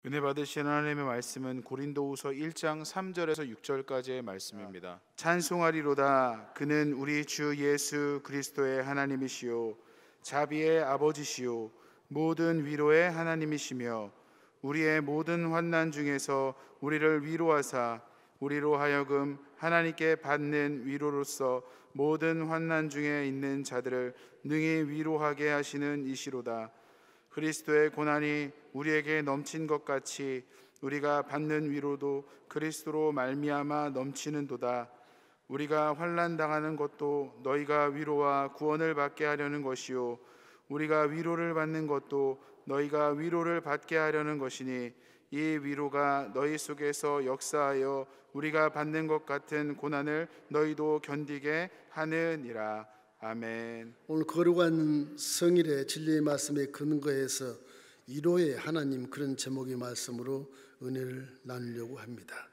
은혜 받으신 하나님의 말씀은 고린도후서 1장 3절에서 6절까지의 말씀입니다. 찬송하리로다. 그는 우리 주 예수 그리스도의 하나님이시요 자비의 아버지시요 모든 위로의 하나님이시며 우리의 모든 환난 중에서 우리를 위로하사 우리로 하여금 하나님께 받는 위로로서 모든 환난 중에 있는 자들을 능히 위로하게 하시는 이시로다. 그리스도의 고난이 우리에게 넘친 것 같이 우리가 받는 위로도 그리스도로 말미암아 넘치는도다. 우리가 환난 당하는 것도 너희가 위로와 구원을 받게 하려는 것이요 우리가 위로를 받는 것도 너희가 위로를 받게 하려는 것이니 이 위로가 너희 속에서 역사하여 우리가 받는 것 같은 고난을 너희도 견디게 하느니라. 아멘. 오늘 거룩한 성일의 진리의 말씀에 근거해서 위로의 하나님, 그런 제목의 말씀으로 은혜를 나누려고 합니다.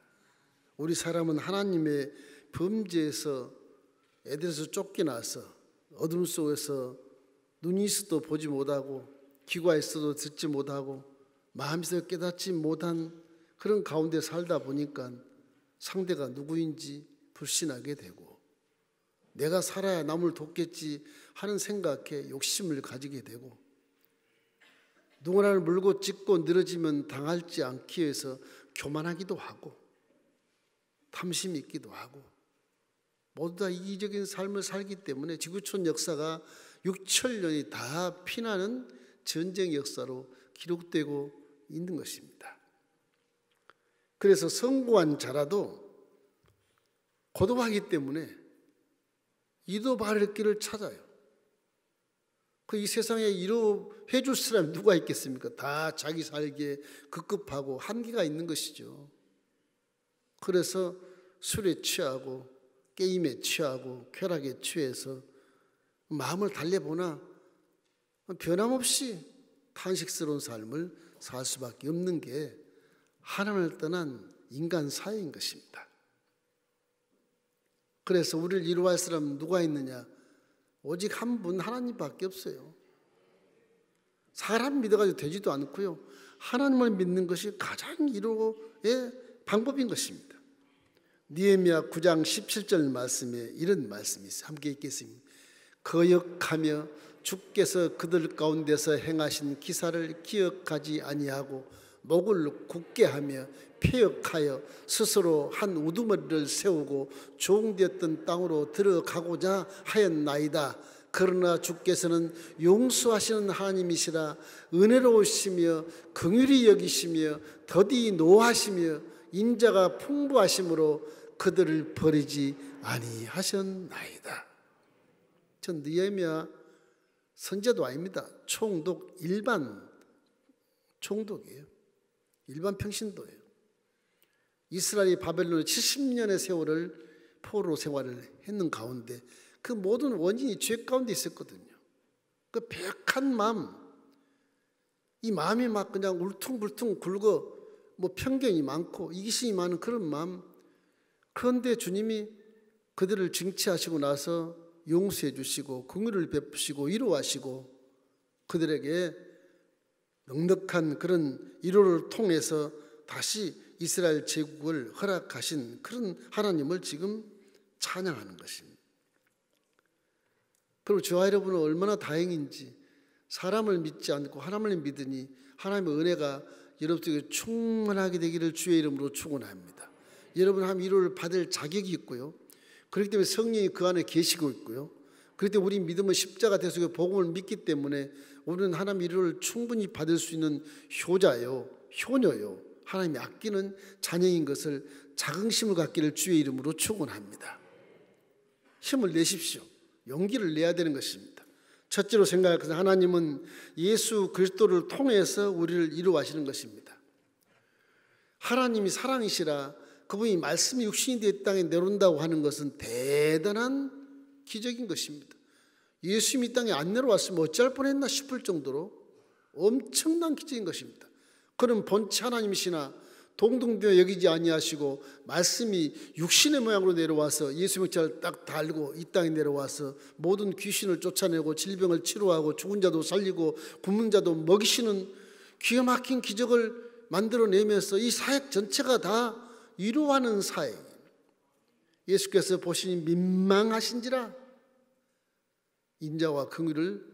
우리 사람은 하나님의 범죄에서 에덴에서 쫓겨나서 어둠 속에서 눈이 있어도 보지 못하고 귀가 있어도 듣지 못하고 마음이 있어도 깨닫지 못한 그런 가운데 살다 보니까 상대가 누구인지 불신하게 되고 내가 살아야 남을 돕겠지 하는 생각에 욕심을 가지게 되고 누구나를 물고 찢고 늘어지면 당하지 않기 위해서 교만하기도 하고 탐심이 있기도 하고 모두 다 이기적인 삶을 살기 때문에 지구촌 역사가 6천년이 다 피나는 전쟁 역사로 기록되고 있는 것입니다. 그래서 성공한 자라도 고독하기 때문에 이도 바를 길을 찾아요. 이 세상에 이로해 줄 사람이 누가 있겠습니까? 다 자기 살기에 급급하고 한계가 있는 것이죠. 그래서 술에 취하고 게임에 취하고 쾌락에 취해서 마음을 달래보나 변함없이 탄식스러운 삶을 살 수밖에 없는 게 하나님을 떠난 인간 사회인 것입니다. 그래서 우리를 위로할 사람은 누가 있느냐? 오직 한 분, 하나님밖에 없어요. 사람 믿어가지고 되지도 않고요. 하나님을 믿는 것이 가장 위로의 방법인 것입니다. 느헤미야 9장 17절 말씀에 이런 말씀이 있어요. 함께 읽겠습니다. 거역하며 주께서 그들 가운데서 행하신 기사를 기억하지 아니하고 목을 굳게 하며 폐역하여 스스로 한 우두머리를 세우고 종되었던 땅으로 들어가고자 하였나이다. 그러나 주께서는 용서하시는 하나님이시라 은혜로우시며 긍휼히 여기시며 더디 노하시며 인자가 풍부하심으로 그들을 버리지 아니하셨나이다. 전 느헤미야 선제도 아닙니다. 총독, 일반 총독이에요. 일반 평신도예요. 이스라엘이 바벨론에 70년의 세월을 포로 생활을 했는 가운데 그 모든 원인이 죄 가운데 있었거든요. 그 배역한 마음, 이 마음이 막 그냥 울퉁불퉁 굵어 편견이 많고 이기심이 많은 그런 마음. 그런데 주님이 그들을 징치하시고 나서 용서해 주시고 긍휼을 베푸시고 위로하시고 그들에게 넉넉한 그런 위로를 통해서 다시 이스라엘 제국을 허락하신 그런 하나님을 지금 찬양하는 것입니다. 그리고 저와 여러분은 얼마나 다행인지 사람을 믿지 않고 하나님을 믿으니 하나님의 은혜가 여러분에게 충만하게 되기를 주의 이름으로 축원합니다. 여러분 하나님 위로를 받을 자격이 있고요. 그렇기 때문에 성령이 그 안에 계시고 있고요. 그렇기 때문에 우리 믿음은 십자가 대속의 복음을 믿기 때문에 우리는 하나님 위로를 충분히 받을 수 있는 효자요, 효녀요, 하나님이 아끼는 자녀인 것을 자긍심을 갖기를 주의 이름으로 축원합니다. 힘을 내십시오. 용기를 내야 되는 것입니다. 첫째로 생각할 것은 하나님은 예수 그리스도를 통해서 우리를 위로하시는 것입니다. 하나님이 사랑이시라 그분이 말씀이 육신이 되어 땅에 내려온다고 하는 것은 대단한 기적인 것입니다. 예수님이 이 땅에 안 내려왔으면 어찌할 뻔했나 싶을 정도로 엄청난 기적인 것입니다. 그럼 본체 하나님이시나 동등되어 여기지 아니하시고 말씀이 육신의 모양으로 내려와서 예수 명찰을 딱 달고 이 땅에 내려와서 모든 귀신을 쫓아내고 질병을 치료하고 죽은 자도 살리고 굶은 자도 먹이시는 기가 막힌 기적을 만들어내면서 이 사역 전체가 다 위로하는 사역. 예수께서 보시니 민망하신지라 인자와 긍휼을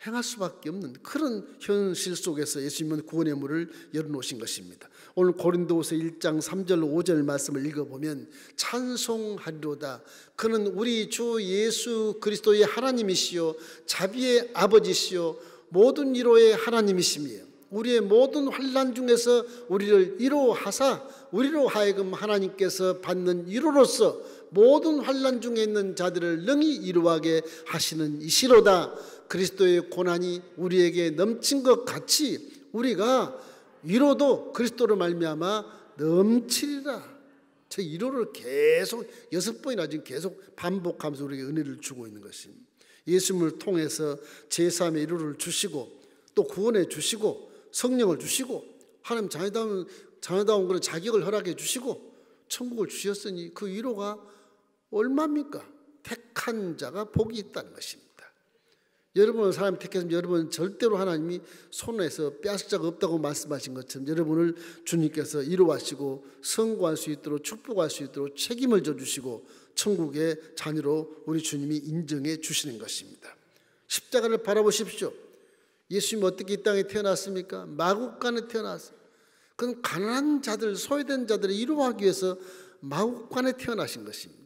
행할 수밖에 없는 그런 현실 속에서 예수님은 구원의 문을 열어놓으신 것입니다. 오늘 고린도후서 1장 3절 5절 말씀을 읽어보면 찬송하리로다. 그는 우리 주 예수 그리스도의 하나님이시요 자비의 아버지시요 모든 위로의 하나님이시며 우리의 모든 환난 중에서 우리를 위로하사 우리로 하여금 하나님께서 받는 위로로서 모든 환난 중에 있는 자들을 능히 위로하게 하시는 이시로다. 그리스도의 고난이 우리에게 넘친 것 같이 우리가 위로도 그리스도로 말미암아 넘치리라. 저 위로를 계속 6번이나 지금 계속 반복하면서 우리에게 은혜를 주고 있는 것입니다. 예수님을 통해서 제3의 위로를 주시고 또 구원해 주시고 성령을 주시고 하나님 자녀다운 그런 자격을 허락해 주시고 천국을 주셨으니 그 위로가 얼마입니까? 택한 자가 복이 있다는 것입니다. 여러분을 사람이 택했으면 여러분은 절대로 하나님이 손에서 빼앗을 자가 없다고 말씀하신 것처럼 여러분을 주님께서 위로하시고 성공할 수 있도록 축복할 수 있도록 책임을 져주시고 천국의 자녀로 우리 주님이 인정해 주시는 것입니다. 십자가를 바라보십시오. 예수님이 어떻게 이 땅에 태어났습니까? 마국간에 태어났습니다. 그건 가난한 자들, 소외된 자들을 위로하기 위해서 마국간에 태어나신 것입니다.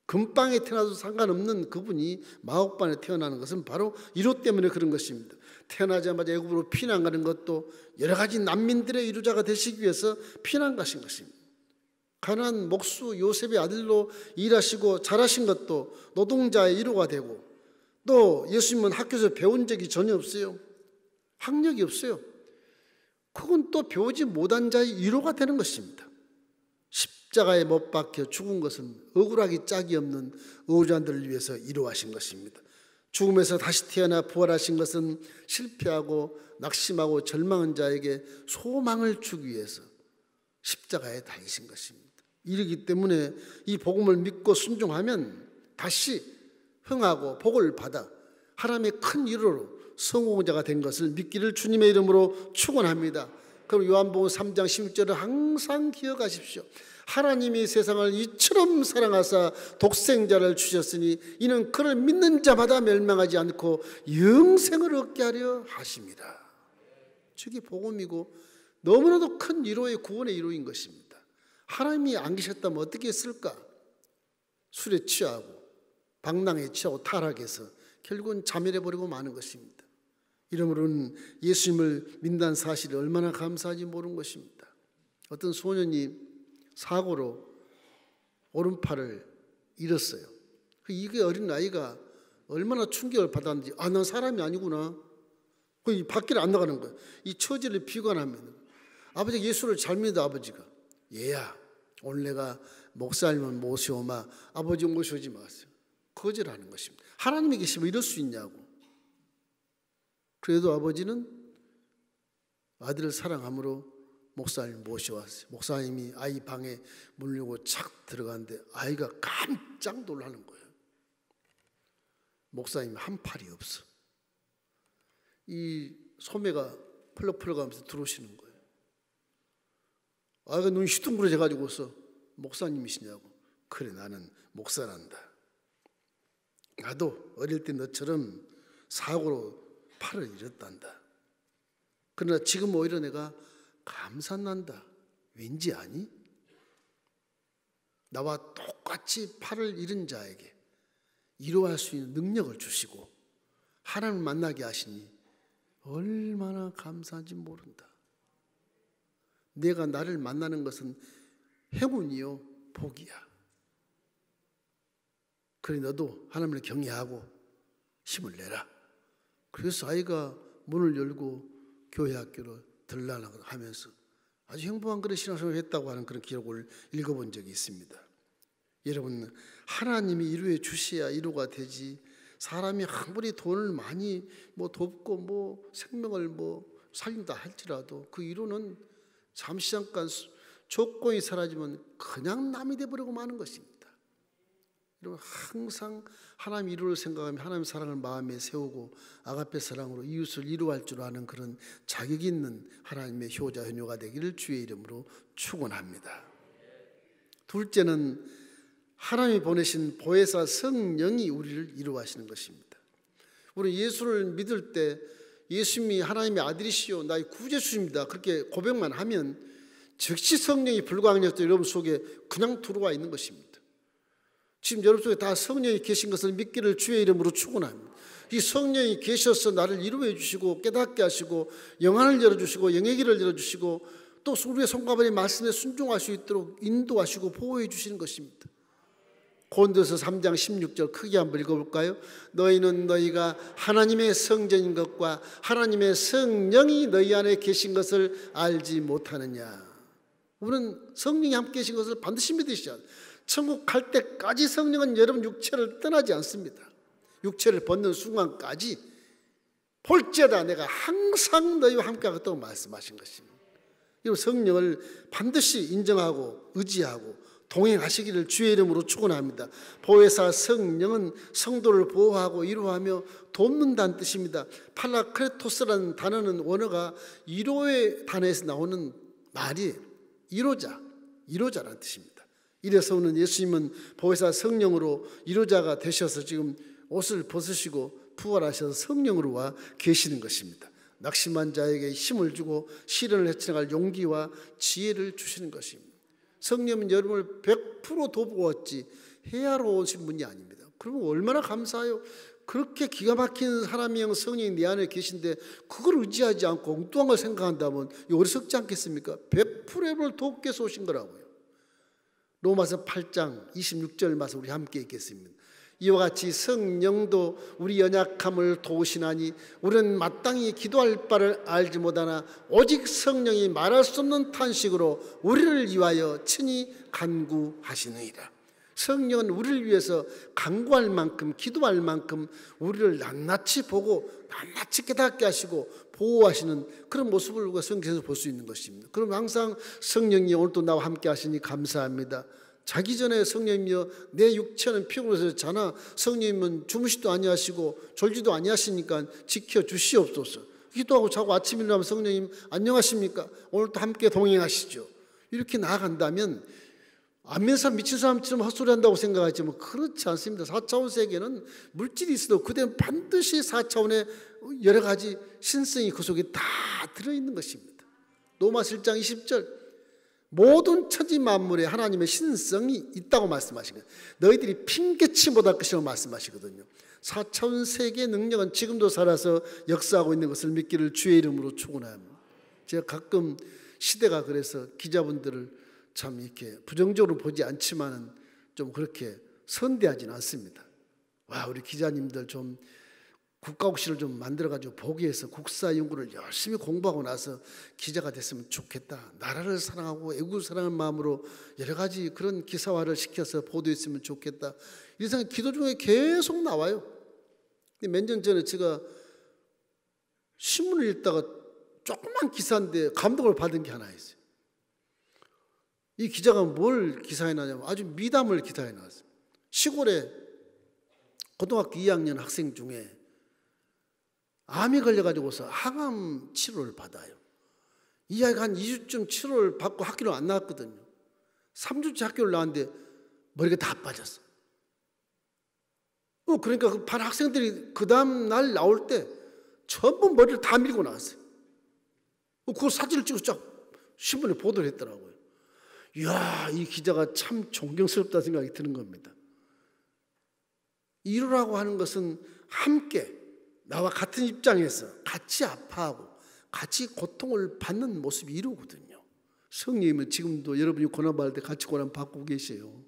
금방에 태어나도 상관없는 그분이 마옥반에 태어나는 것은 바로 위로 때문에 그런 것입니다. 태어나자마자 애굽으로 피난 가는 것도 여러 가지 난민들의 위로자가 되시기 위해서 피난 가신 것입니다. 가난한 목수 요셉의 아들로 일하시고 자라신 것도 노동자의 위로가 되고 또 예수님은 학교에서 배운 적이 전혀 없어요. 학력이 없어요. 그건 또 배우지 못한 자의 위로가 되는 것입니다. 십자가에 못 박혀 죽은 것은 억울하기 짝이 없는 의존자들을 위해서 위로하신 것입니다. 죽음에서 다시 태어나 부활하신 것은 실패하고 낙심하고 절망한 자에게 소망을 주기 위해서 십자가에 달리신 것입니다. 이러기 때문에 이 복음을 믿고 순종하면 다시 흥하고 복을 받아 하나님의 큰 위로로 성공자가 된 것을 믿기를 주님의 이름으로 축원합니다. 그럼 요한복음 3장 16절을 항상 기억하십시오. 하나님이 세상을 이처럼 사랑하사 독생자를 주셨으니 이는 그를 믿는 자마다 멸망하지 않고 영생을 얻게 하려 하십니다. 저게 복음이고 너무나도 큰 위로의 구원의 위로인 것입니다. 하나님이 안 계셨다면 어떻게 했을까? 술에 취하고 방랑에 취하고 타락해서 결국은 자멸해버리고 마는 것입니다. 이러므로는 예수님을 믿는 사실이 얼마나 감사한지 모르는 것입니다. 어떤 소년이 사고로 오른팔을 잃었어요. 이게 어린아이가 얼마나 충격을 받았는지 난 사람이 아니구나. 밖에 안 나가는 거예요. 이 처지를 비관하면 아버지가 예수를 잘 믿어. 아버지가 얘야 오늘 내가 목사님을 모셔오마. 아버지 모셔오지 마세요. 거절하는 것입니다. 하나님이 계시면 이럴 수 있냐고. 그래도 아버지는 아들을 사랑함으로 목사님 모셔왔어요. 목사님이 아이 방에 문 열고 착 들어가는데 아이가 깜짝 놀라는 거예요. 목사님 한 팔이 없어. 이 소매가 펄럭펄럭 하면서 들어오시는 거예요. 아이가 눈이 휘둥그레져 가지고서 목사님이시냐고. 그래 나는 목사란다. 나도 어릴 때 너처럼 사고로 팔을 잃었단다. 그러나 지금 오히려 내가 감사난다. 왠지 아니? 나와 똑같이 팔을 잃은 자에게 위로할 수 있는 능력을 주시고 하나님을 만나게 하시니 얼마나 감사한지 모른다. 내가 나를 만나는 것은 행운이요 복이야. 그래 너도 하나님을 경외하고 힘을 내라. 그래서 아이가 문을 열고 교회 학교로 들라고 하면서 아주 행복한 그런 신앙생활을 했다고 하는 그런 기록을 읽어본 적이 있습니다. 여러분 하나님이 위로해 주셔야 위로가 되지 사람이 아무리 돈을 많이 돕고 생명을 살린다 할지라도 그 위로는 잠시 잠깐 조건이 사라지면 그냥 남이 돼버리고 마는 것입니다. 여러분 항상 하나님 이루를 생각하며 하나님 사랑을 마음에 세우고 아가페 사랑으로 이웃을 이루할 줄 아는 그런 자격 있는 하나님의 효자 효녀가 되기를 주의 이름으로 축원합니다. 둘째는 하나님이 보내신 보혜사 성령이 우리를 이루하시는 것입니다. 우리 예수를 믿을 때 예수님이 하나님의 아들이시요 나의 구주주십니다 그렇게 고백만 하면 즉시 성령이 불광력도 여러분 속에 그냥 들어와 있는 것입니다. 지금 여러분 속에 다 성령이 계신 것을 믿기를 주의 이름으로 축원합니다. 이 성령이 계셔서 나를 이루어 주시고 깨닫게 하시고 영안을 열어주시고 영의 길을 열어주시고 또 우리의 손과 발이 말씀에 순종할 수 있도록 인도하시고 보호해 주시는 것입니다. 고린도서 3장 16절 크게 한번 읽어볼까요? 너희는 너희가 하나님의 성전인 것과 하나님의 성령이 너희 안에 계신 것을 알지 못하느냐. 우리는 성령이 함께 계신 것을 반드시 믿으셔야 합니다. 천국 갈 때까지 성령은 여러분 육체를 떠나지 않습니다. 육체를 벗는 순간까지 볼지어다 내가 항상 너희와 함께 하겠다고 말씀하신 것입니다. 이 성령을 반드시 인정하고 의지하고 동행하시기를 주의 이름으로 축원합니다. 보혜사 성령은 성도를 보호하고 이루하며 돕는다는 뜻입니다. 팔라크레토스라는 단어는 원어가 이로의 단어에서 나오는 말이에요. 이로자라는 뜻입니다. 이래서 오늘 예수님은 보혜사 성령으로 이로자가 되셔서 지금 옷을 벗으시고 부활하셔서 성령으로 와 계시는 것입니다. 낙심한 자에게 힘을 주고 시련을 헤쳐나갈 용기와 지혜를 주시는 것입니다. 성령은 여러분을 100% 돕고왔지 해하러 오신 분이 아닙니다. 그러면 얼마나 감사해요. 그렇게 기가 막힌 하나님의 성령이 내 안에 계신데 그걸 의지하지 않고 엉뚱한 걸 생각한다면 어리석지 않겠습니까? 100% 여러분을 돕기 위해서 오신 거라고요. 로마서 8장 26절 말씀 우리 함께 읽겠습니다. 이와 같이 성령도 우리 연약함을 도우시나니 우리는 마땅히 기도할 바를 알지 못하나 오직 성령이 말할 수 없는 탄식으로 우리를 위하여 친히 간구하시느니라. 성령은 우리를 위해서 간구할 만큼 기도할 만큼 우리를 낱낱이 보고 낱낱이 깨닫게 하시고 보호하시는 그런 모습을 우리가 성경에서 볼 수 있는 것입니다. 그럼 항상 성령이 오늘도 나와 함께 하시니 감사합니다. 자기 전에 성령님이여 내 육체는 피곤해서 자나 성령님은 주무시도 아니하시고 졸지도 아니하시니까 지켜주시옵소서. 기도하고 자고 아침 일어나면 성령님 안녕하십니까? 오늘도 함께 동행하시죠. 이렇게 나아간다면 안면사 미친 사람처럼 헛소리한다고 생각하지만 그렇지 않습니다. 4차원 세계는 물질이 있어도 그대는 반드시 4차원의 여러 가지 신성이 그 속에 다 들어있는 것입니다. 로마서 1장 20절 모든 천지 만물에 하나님의 신성이 있다고 말씀하신 거예요. 너희들이 핑계치 못할 것이라고 말씀하시거든요. 4차원 세계의 능력은 지금도 살아서 역사하고 있는 것을 믿기를 주의 이름으로 축원합니다. 제가 가끔 시대가 그래서 기자분들을 참 이렇게 부정적으로 보지 않지만은 좀 그렇게 선대하지는 않습니다. 와, 우리 기자님들 좀 국가국시를 좀 만들어가지고 보기 위해서 국사 연구를 열심히 공부하고 나서 기자가 됐으면 좋겠다. 나라를 사랑하고 애국을 사랑하는 마음으로 여러 가지 그런 기사화를 시켜서 보도했으면 좋겠다. 이 생각 기도 중에 계속 나와요. 몇 년 전에 제가 신문을 읽다가 조그만 기사인데 감동을 받은 게 하나 있어요. 이 기자가 뭘 기사에 나냐면 아주 미담을 기사에 나왔어요. 시골에 고등학교 2학년 학생 중에 암이 걸려가지고서 항암 치료를 받아요. 이 아이가 한 2주쯤 치료를 받고 학교를 안 나왔거든요. 3주째 학교를 나왔는데 머리가 다 빠졌어. 그러니까 그 반 학생들이 그 다음 날 나올 때 전부 머리를 다 밀고 나왔어요. 그 사진을 찍어서 신문에 보도를 했더라고요. 이야, 이 기자가 참 존경스럽다 생각이 드는 겁니다. 이루라고 하는 것은 함께 나와 같은 입장에서 같이 아파하고 같이 고통을 받는 모습이 이루거든요. 성령님은 지금도 여러분이 고난받을 때 같이 고난받고 계세요.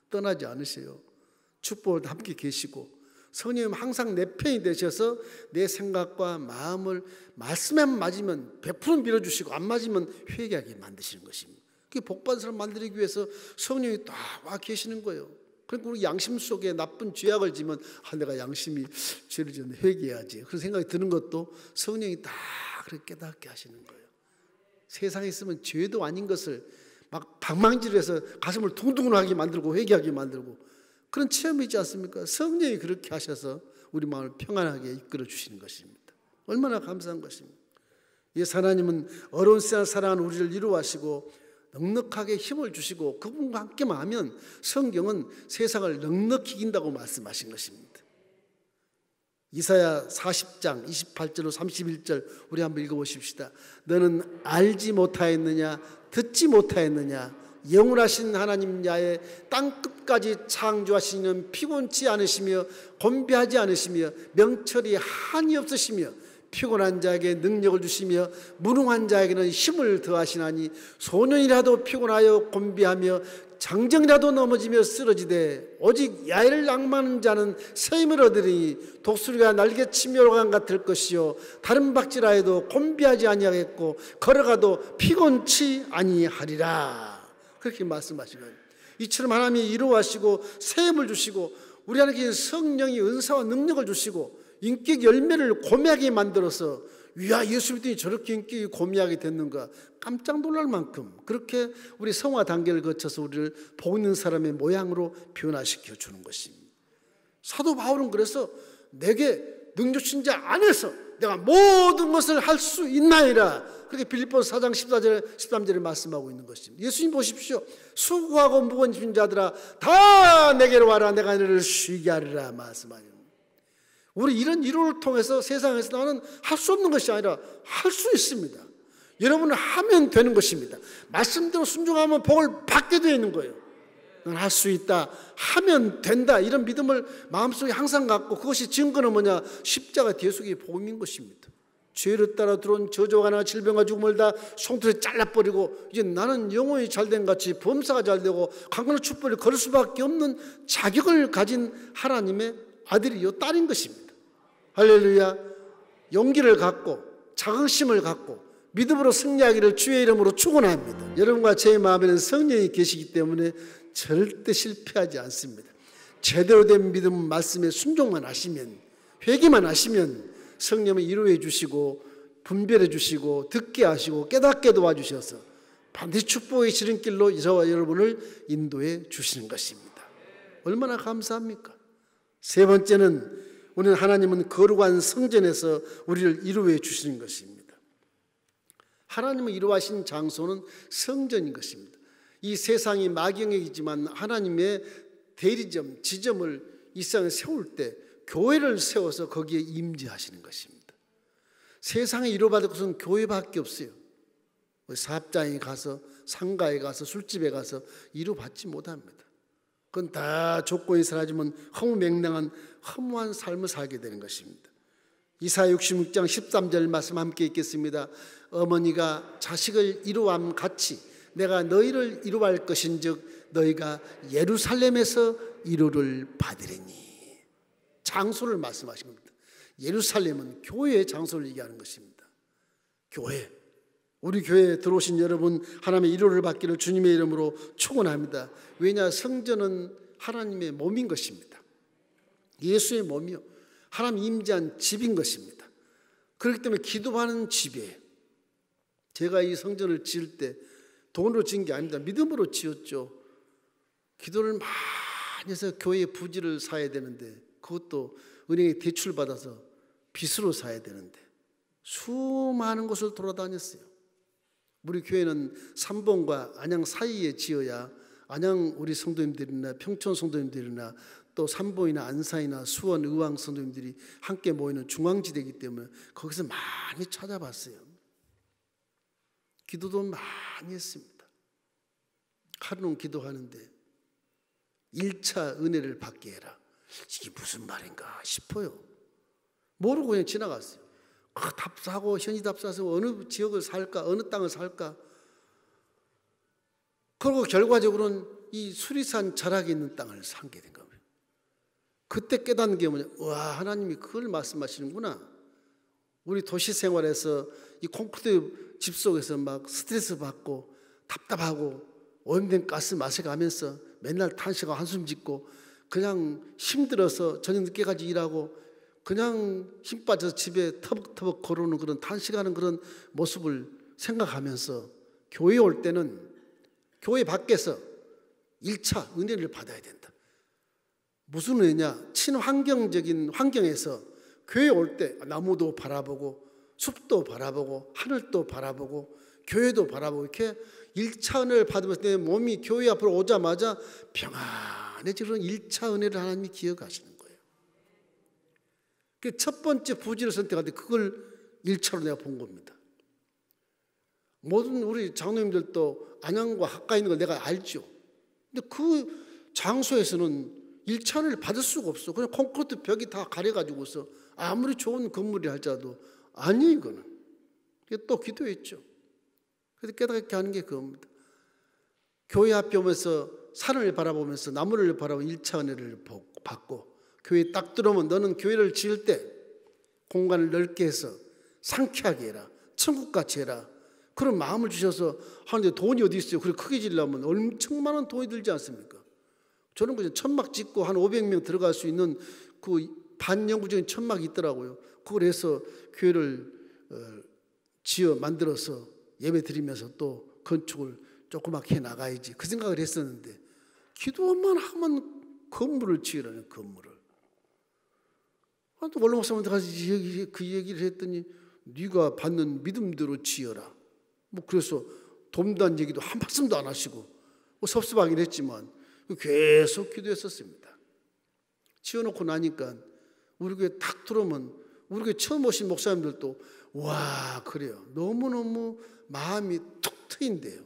떠나지 않으세요. 축복을 함께 계시고 성령님 항상 내 편이 되셔서 내 생각과 마음을 말씀에 맞으면 100% 밀어주시고 안 맞으면 회개하게 만드시는 것입니다. 그게 복받은 사람 만들기 위해서 성령이 딱 와 계시는 거예요. 그러니까 우리 양심 속에 나쁜 죄악을 지면 내가 양심이 죄를 지었네 회개해야지 그런 생각이 드는 것도 성령이 다 그렇게 깨닫게 하시는 거예요. 세상에 있으면 죄도 아닌 것을 막 방망이질해서 가슴을 둥둥하게 만들고 회개하게 만들고 그런 체험이지 않습니까? 성령이 그렇게 하셔서 우리 마음을 평안하게 이끌어 주시는 것입니다. 얼마나 감사한 것입니까? 예수 하나님은 어려운 세상 살아가는 우리를 위로하시고 넉넉하게 힘을 주시고 그분과 함께만 하면 성경은 세상을 넉넉히 이긴다고 말씀하신 것입니다. 이사야 40장 28절로 31절 우리 한번 읽어보십시다. 너는 알지 못하였느냐 듣지 못하였느냐 영원하신 하나님 야의 땅끝까지 창조하시는 피곤치 않으시며 곤비하지 않으시며 명철이 한이 없으시며 피곤한 자에게 능력을 주시며 무능한 자에게는 힘을 더하시나니 소년이라도 피곤하여 곤비하며 장정이라도 넘어지며 쓰러지되 오직 야를 낭만하는 자는 새 힘을 얻으리니 독수리가 날개치며 오르간 같을 것이요 다른 박지라 해도 곤비하지 아니하겠고 걸어가도 피곤치 아니하리라. 그렇게 말씀하신 거예요. 이처럼 하나님이 위로하시고 새 힘을 주시고 우리 안에 계신 성령이 은사와 능력을 주시고 인격 열매를 고미하게 만들어서 야 예수 믿더니 저렇게 인격이 고미하게 됐는가 깜짝 놀랄 만큼 그렇게 우리 성화 단계를 거쳐서 우리를 복 있는 사람의 모양으로 변화시켜 주는 것입니다. 사도 바울은 그래서 내게 능력 주신 자 안에서 내가 모든 것을 할 수 있나이다. 그렇게 빌립보서 4장 14절 13절에 말씀하고 있는 것입니다. 예수님 보십시오. 수고하고 무거운 짐진 자들아 다 내게로 와라 내가 너를 쉬게 하리라 말씀하십니다. 우리 이런 위로를 통해서 세상에서 나는 할 수 없는 것이 아니라 할 수 있습니다. 여러분은 하면 되는 것입니다. 말씀대로 순종하면 복을 받게 되어 있는 거예요. 넌 할 수 있다, 하면 된다 이런 믿음을 마음속에 항상 갖고 그것이 증거는 뭐냐? 십자가 뒤에 속에 복음인 것입니다. 죄를 따라 들어온 저주가나 질병과 죽음을 다 손톱에 잘라버리고 이제 나는 영혼이 잘된 같이 범사가 잘되고 강건한 촛불을 걸을 수밖에 없는 자격을 가진 하나님의 아들이요 딸인 것입니다. 할렐루야. 용기를 갖고 자긍심을 갖고 믿음으로 승리하기를 주의 이름으로 축원합니다. 여러분과 제 마음에는 성령이 계시기 때문에 절대 실패하지 않습니다. 제대로 된 믿음 말씀에 순종만 하시면 회개만 하시면 성령을 위로해 주시고 분별해 주시고 듣게 하시고 깨닫게 도와주셔서 반드시 축복의 지름길로 저와 여러분을 인도해 주시는 것입니다. 얼마나 감사합니까? 세 번째는 우리는 하나님은 거룩한 성전에서 우리를 위로해 주시는 것입니다. 하나님을 위로하신 장소는 성전인 것입니다. 이 세상이 마경이지만 하나님의 대리점, 지점을 이 세상에 세울 때 교회를 세워서 거기에 임재하시는 것입니다. 세상에 위로받을 것은 교회밖에 없어요. 사업장에 가서 상가에 가서 술집에 가서 위로받지 못합니다. 그건 다 조건이 사라지면 허무맹랑한 허무한 삶을 살게 되는 것입니다. 이사야 66장 13절 말씀 함께 읽겠습니다. 어머니가 자식을 위로함 같이 내가 너희를 위로할 것인즉 너희가 예루살렘에서 위로를 받으리니. 장소를 말씀하신 겁니다. 예루살렘은 교회의 장소를 얘기하는 것입니다. 교회. 우리 교회에 들어오신 여러분 하나님의 위로를 받기를 주님의 이름으로 축원합니다. 왜냐? 성전은 하나님의 몸인 것입니다. 예수의 몸이요 하나님 임재한 집인 것입니다. 그렇기 때문에 기도하는 집이에요. 제가 이 성전을 지을 때 돈으로 지은 게 아닙니다. 믿음으로 지었죠. 기도를 많이 해서 교회에 부지를 사야 되는데 그것도 은행에 대출 받아서 빚으로 사야 되는데 수많은 곳을 돌아다녔어요. 우리 교회는 삼봉과 안양 사이에 지어야 안양 우리 성도님들이나 평촌 성도님들이나 또 삼봉이나 안산이나 수원 의왕 성도님들이 함께 모이는 중앙지대이기 때문에 거기서 많이 찾아봤어요. 기도도 많이 했습니다. 하루는 기도하는데 1차 은혜를 받게 해라. 이게 무슨 말인가 싶어요. 모르고 그냥 지나갔어요. 답사하고 현지 답사해서 어느 지역을 살까 어느 땅을 살까. 그리고 결과적으로는 이 수리산 자락에 있는 땅을 사게 된 겁니다. 그때 깨닫는 게 뭐냐. 와 하나님이 그걸 말씀하시는구나. 우리 도시 생활에서 이 콘크리트 집 속에서 막 스트레스 받고 답답하고 오염된 가스 마셔가면서 맨날 탄식하고 한숨 짓고 그냥 힘들어서 저녁 늦게까지 일하고 그냥 힘 빠져서 집에 터벅터벅 걸어오는 그런 탄식하는 그런 모습을 생각하면서 교회에 올 때는 교회 밖에서 1차 은혜를 받아야 된다. 무슨 은혜냐? 친환경적인 환경에서 교회 올 때 나무도 바라보고 숲도 바라보고 하늘도 바라보고 교회도 바라보고 이렇게 1차 은혜를 받으면서 내 몸이 교회 앞으로 오자마자 평안해지는 1차 은혜를 하나님이 기억하시는 거예요. 그 첫 번째 부지를 선택할 때 그걸 1차로 내가 본 겁니다. 모든 우리 장로님들도 안양과 가까이 있는 걸 내가 알죠. 근데 그 장소에서는 1차 은혜를 받을 수가 없어. 그냥 콘크리트 벽이 다 가려가지고서 아무리 좋은 건물이 할지라도 아니 이거는. 또 기도했죠. 그래서 깨닫게 하는 게 그겁니다. 교회 앞에 오면서 산을 바라보면서 나무를 바라보면 1차 은혜를 받고 교회에 딱 들어오면 너는 교회를 지을 때 공간을 넓게 해서 상쾌하게 해라. 천국같이 해라. 그런 마음을 주셔서 하는데 돈이 어디 있어요? 그래 크게 지으려면 엄청 많은 돈이 들지 않습니까? 저는 그냥 천막 짓고 한 500명 들어갈 수 있는 그 반영구적인 천막이 있더라고요. 그걸 해서 교회를 지어 만들어서 예배 드리면서 또 건축을 조그맣게 해 나가야지 그 생각을 했었는데 기도만 하면 건물을 지으라는 건물을. 또 원로 목사님한테 가서 그 얘기를 했더니 네가 받는 믿음대로 지어라. 뭐 그래서 돕는 얘기도 한 말씀도 안 하시고 뭐 섭섭하긴 했지만 계속 기도했었습니다. 지어놓고 나니까 우리 교회 딱 들어오면 우리 교회 처음 오신 목사님들도 와 그래요. 너무너무 마음이 툭 트인데요.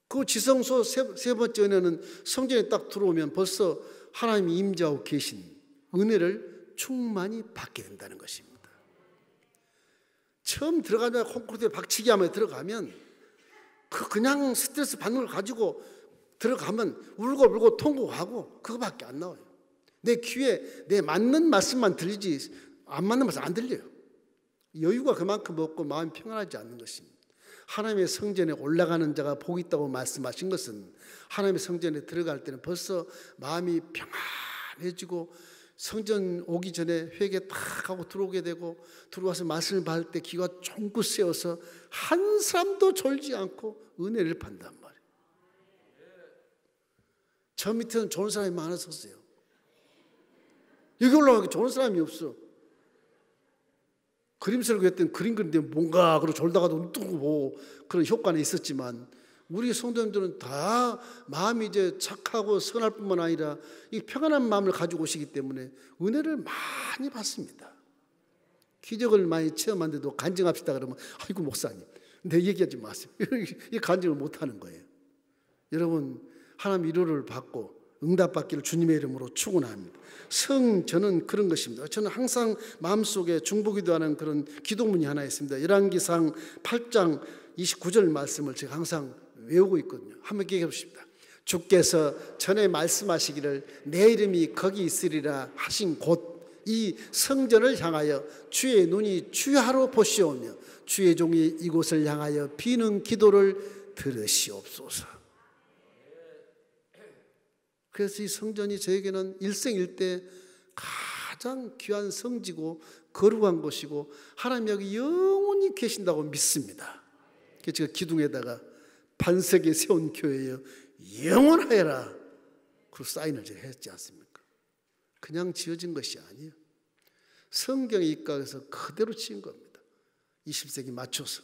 그 지성소 세 번째 은혜는 성전에 딱 들어오면 벌써 하나님이 임재하고 계신 은혜를 충만히 받게 된다는 것입니다. 처음 들어가면 콘크리트에 박치기 하며 들어가면 그냥 스트레스 받는 걸 가지고 들어가면 울고 통곡하고 그거밖에 안 나와요. 내 귀에 내 맞는 말씀만 들리지 안 맞는 말씀 안 들려요. 여유가 그만큼 없고 마음이 평안하지 않는 것입니다. 하나님의 성전에 올라가는 자가 복이 있다고 말씀하신 것은 하나님의 성전에 들어갈 때는 벌써 마음이 평안해지고 성전 오기 전에 회개 딱 하고 들어오게 되고 들어와서 말씀을 받을 때 귀가 쫑긋 세워서 한 사람도 졸지 않고 은혜를 받는단 말이에요. 저 밑에는 좋은 사람이 많았었어요. 여기 올라가기 좋은 사람이 없어. 그림새를 그렸더니 그림 그리는데 뭔가 그러고 졸다가도 눈 뜨고 보고 그런 효과는 있었지만 우리 성도님들은 다 마음이 이제 착하고 선할 뿐만 아니라 이 평안한 마음을 가지고 오시기 때문에 은혜를 많이 받습니다. 기적을 많이 체험하는데도 간증합시다 그러면 아이고 목사님 내 얘기하지 마세요. 이 간증을 못하는 거예요. 여러분 하나님 위로를 받고 응답받기를 주님의 이름으로 축원합니다. 성전은 그런 것입니다. 저는 항상 마음속에 중보기도하는 그런 기도문이 하나 있습니다. 열왕기상 8장 29절 말씀을 제가 항상 외우고 있거든요. 한번 기억해 보십시다. 주께서 전에 말씀하시기를 내 이름이 거기 있으리라 하신 곳 이 성전을 향하여 주의 눈이 주야로 보시오며 주의 종이 이곳을 향하여 비는 기도를 들으시옵소서. 그래서 이 성전이 저에게는 일생일대 가장 귀한 성지고 거룩한 곳이고 하나님 여기 영원히 계신다고 믿습니다. 그래서 제가 기둥에다가 반석에 세운 교회여 영원하여라 그 사인을 제가 했지 않습니까? 그냥 지어진 것이 아니에요. 성경에 입각해서 그대로 지은 겁니다. 20세기 맞춰서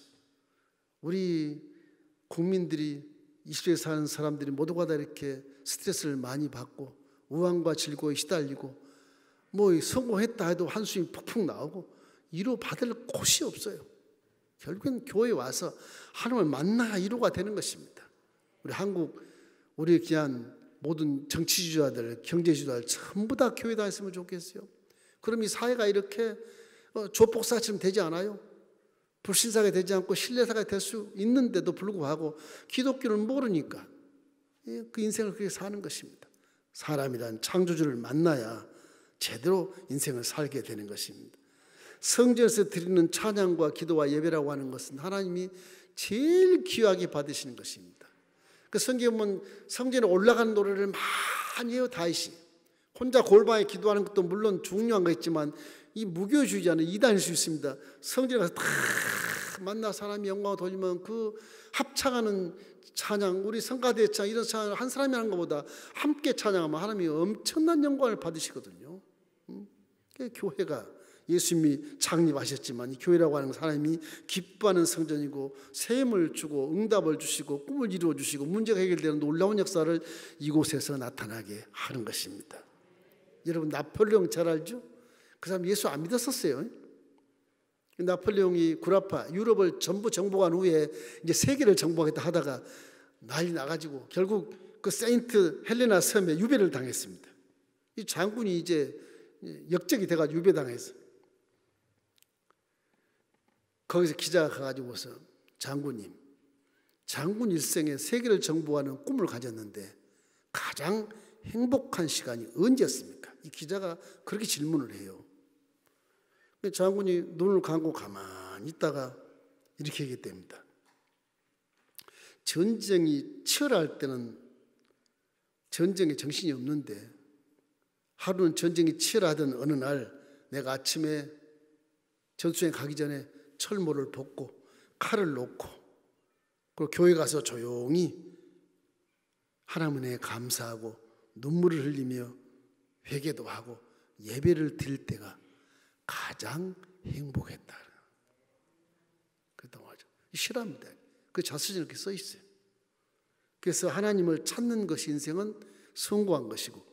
우리 국민들이 20세기에 사는 사람들이 모두가 다 이렇게 스트레스를 많이 받고 우환과 질고에 시달리고 뭐 성공했다 해도 한숨이 푹푹 나오고 위로 받을 곳이 없어요. 결국엔 교회에 와서 하나님을 만나야 위로가 되는 것입니다. 우리 한국 우리 귀한 모든 정치주자들 경제주자들 전부 다 교회 다녔으면 좋겠어요. 그럼 이 사회가 이렇게 조폭사처럼 되지 않아요? 불신사가 되지 않고 신뢰사가 될 수 있는데도 불구하고 기독교를 모르니까 그 인생을 그렇게 사는 것입니다. 사람이란 창조주를 만나야 제대로 인생을 살게 되는 것입니다. 성전에서 드리는 찬양과 기도와 예배라고 하는 것은 하나님이 제일 귀하게 받으시는 것입니다. 그 성경에 보면 성전에 올라가는 노래를 많이 해요. 다윗이 혼자 골방에 기도하는 것도 물론 중요한 거 있지만 이 무교주의자는 이단일 수 있습니다. 성전에 가서 다 만나 사람이 영광을 돌리면 그 합창하는 찬양, 우리 성가대 찬양 이런 찬양을 한 사람이 하는 것보다 함께 찬양하면 하나님이 엄청난 영광을 받으시거든요. 교회가 예수님이 창립하셨지만 이 교회라고 하는 것은 하나님이 기뻐하는 성전이고 샘을 주고 응답을 주시고 꿈을 이루어 주시고 문제가 해결되는 놀라운 역사를 이곳에서 나타나게 하는 것입니다. 여러분 나폴레옹 잘 알죠? 그 사람 예수 안 믿었었어요. 나폴레옹이 구라파 유럽을 전부 정복한 후에 이제 세계를 정복하겠다 하다가 난리 나가지고 결국 그 세인트 헬레나 섬에 유배를 당했습니다. 이 장군이 이제 역적이 돼가지고 유배당했어. 거기서 기자가 가가지고서 장군님, 장군 일생에 세계를 정복하는 꿈을 가졌는데 가장 행복한 시간이 언제였습니까? 이 기자가 그렇게 질문을 해요. 장군이 눈을 감고 가만히 있다가 이렇게 얘기했답니다. 전쟁이 치열할 때는 전쟁에 정신이 없는데 하루는 전쟁이 치열하던 어느 날 내가 아침에 전투장에 가기 전에 철모를 벗고 칼을 놓고 그리고 교회 가서 조용히 하나님 은혜에 감사하고 눈물을 흘리며 회개도 하고 예배를 드릴 때가 가장 행복했다. 그랬다고 하죠. 실화입니다. 그 자서전에 이렇게 써 있어요. 그래서 하나님을 찾는 것이 인생은 성공한 것이고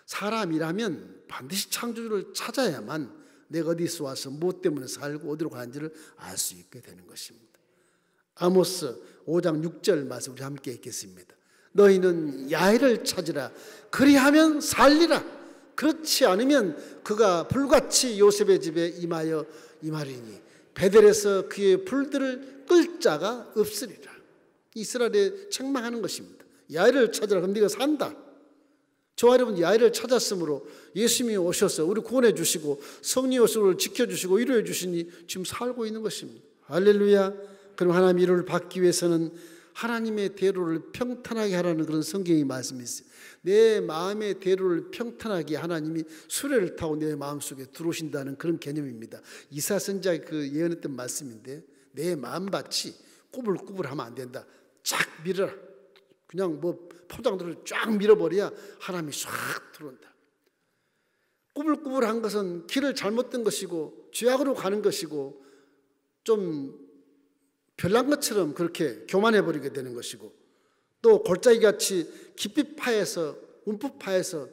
사람이라면 반드시 창조주를 찾아야만 내가 어디서 와서 무엇 때문에 살고 어디로 가는지를 알 수 있게 되는 것입니다. 아모스 5장 6절 말씀 우리 함께 읽겠습니다. 너희는 야훼를 찾으라. 그리하면 살리라. 그렇지 않으면 그가 불같이 요셉의 집에 임하리니 베델에서 그의 불들을 끌 자가 없으리라. 이스라엘에 책망하는 것입니다. 야훼를 찾으라. 그럼 네가 산다. 저와 여러분 야훼를 찾았으므로 예수님이 오셔서 우리 구원해 주시고 성령의 오심을 지켜주시고 위로해 주시니 지금 살고 있는 것입니다. 할렐루야. 그럼 하나님 이를 받기 위해서는 하나님의 대로를 평탄하게 하라는 그런 성경의 말씀이 있어요. 내 마음의 대로를 평탄하게 하나님이 수레를 타고 내 마음속에 들어오신다는 그런 개념입니다. 이사야 선지자가 그 예언했던 말씀인데 내 마음밭이 꾸불꾸불하면 안 된다. 쫙 밀어라. 그냥 뭐 포장도를 쫙 밀어버려야 하나님이 싹 들어온다. 꾸불꾸불한 것은 길을 잘못 든 것이고 죄악으로 가는 것이고 좀 별난 것처럼 그렇게 교만해버리게 되는 것이고 또 골짜기같이 깊이 파해서 움푹 파해서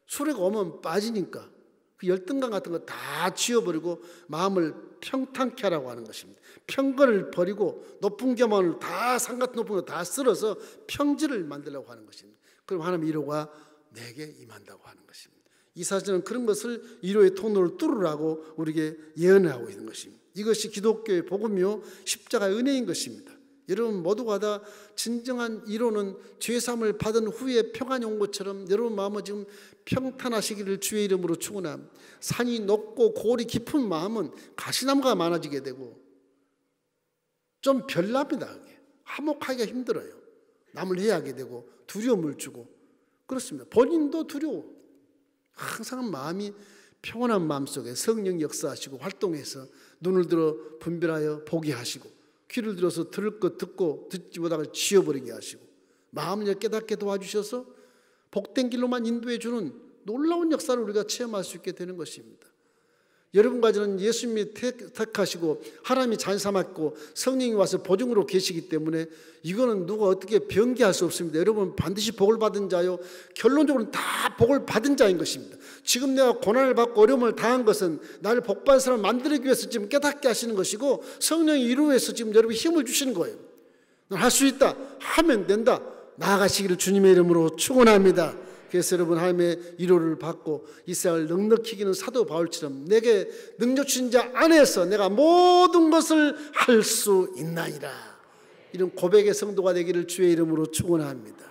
수레가 오면 빠지니까 그 열등감 같은 거 다 지워버리고 마음을 평탄케 하라고 하는 것입니다. 편견을 버리고 높은 교만을 다 산같은 높은 거 다 쓸어서 평지를 만들려고 하는 것입니다. 그럼 하나님 위로가 내게 임한다고 하는 것입니다. 이 사실은 그런 것을 위로의 통로를 뚫으라고 우리에게 예언을 하고 있는 것입니다. 이것이 기독교의 복음이요 십자가의 은혜인 것입니다. 여러분 모두가 다 진정한 위로는 죄사함을 받은 후에 평안이 온 것처럼 여러분 마음은 지금 평탄하시기를 주의 이름으로 축원합니다. 산이 높고 골이 깊은 마음은 가시나무가 많아지게 되고 좀 별납니다. 화목하기가 힘들어요. 남을 해하게 되고 두려움을 주고 그렇습니다. 본인도 두려워. 항상 마음이 평온한 마음속에 성령 역사하시고 활동해서 눈을 들어 분별하여 보게 하시고 귀를 들어서 들을 것 듣고 듣지 못하고 지워버리게 하시고 마음을 깨닫게 도와주셔서 복된 길로만 인도해 주는 놀라운 역사를 우리가 체험할 수 있게 되는 것입니다. 여러분과 저는 예수님이 택하시고 하나님이 잘 삼았고 성령이 와서 보증으로 계시기 때문에 이거는 누가 어떻게 변개할 수 없습니다. 여러분 반드시 복을 받은 자요 결론적으로는 다 복을 받은 자인 것입니다. 지금 내가 고난을 받고 어려움을 당한 것은 나를 복받은 사람을 만들기 위해서 지금 깨닫게 하시는 것이고 성령이 위로해서 지금 여러분 힘을 주시는 거예요. 할 수 있다 하면 된다 나아가시기를 주님의 이름으로 축원합니다. 그래서 여러분 하나님의 위로를 받고 이 세상을 넉넉히 이기는 사도 바울처럼 내게 능력 주신 자 안에서 내가 모든 것을 할 수 있나이다. 이런 고백의 성도가 되기를 주의 이름으로 축원합니다.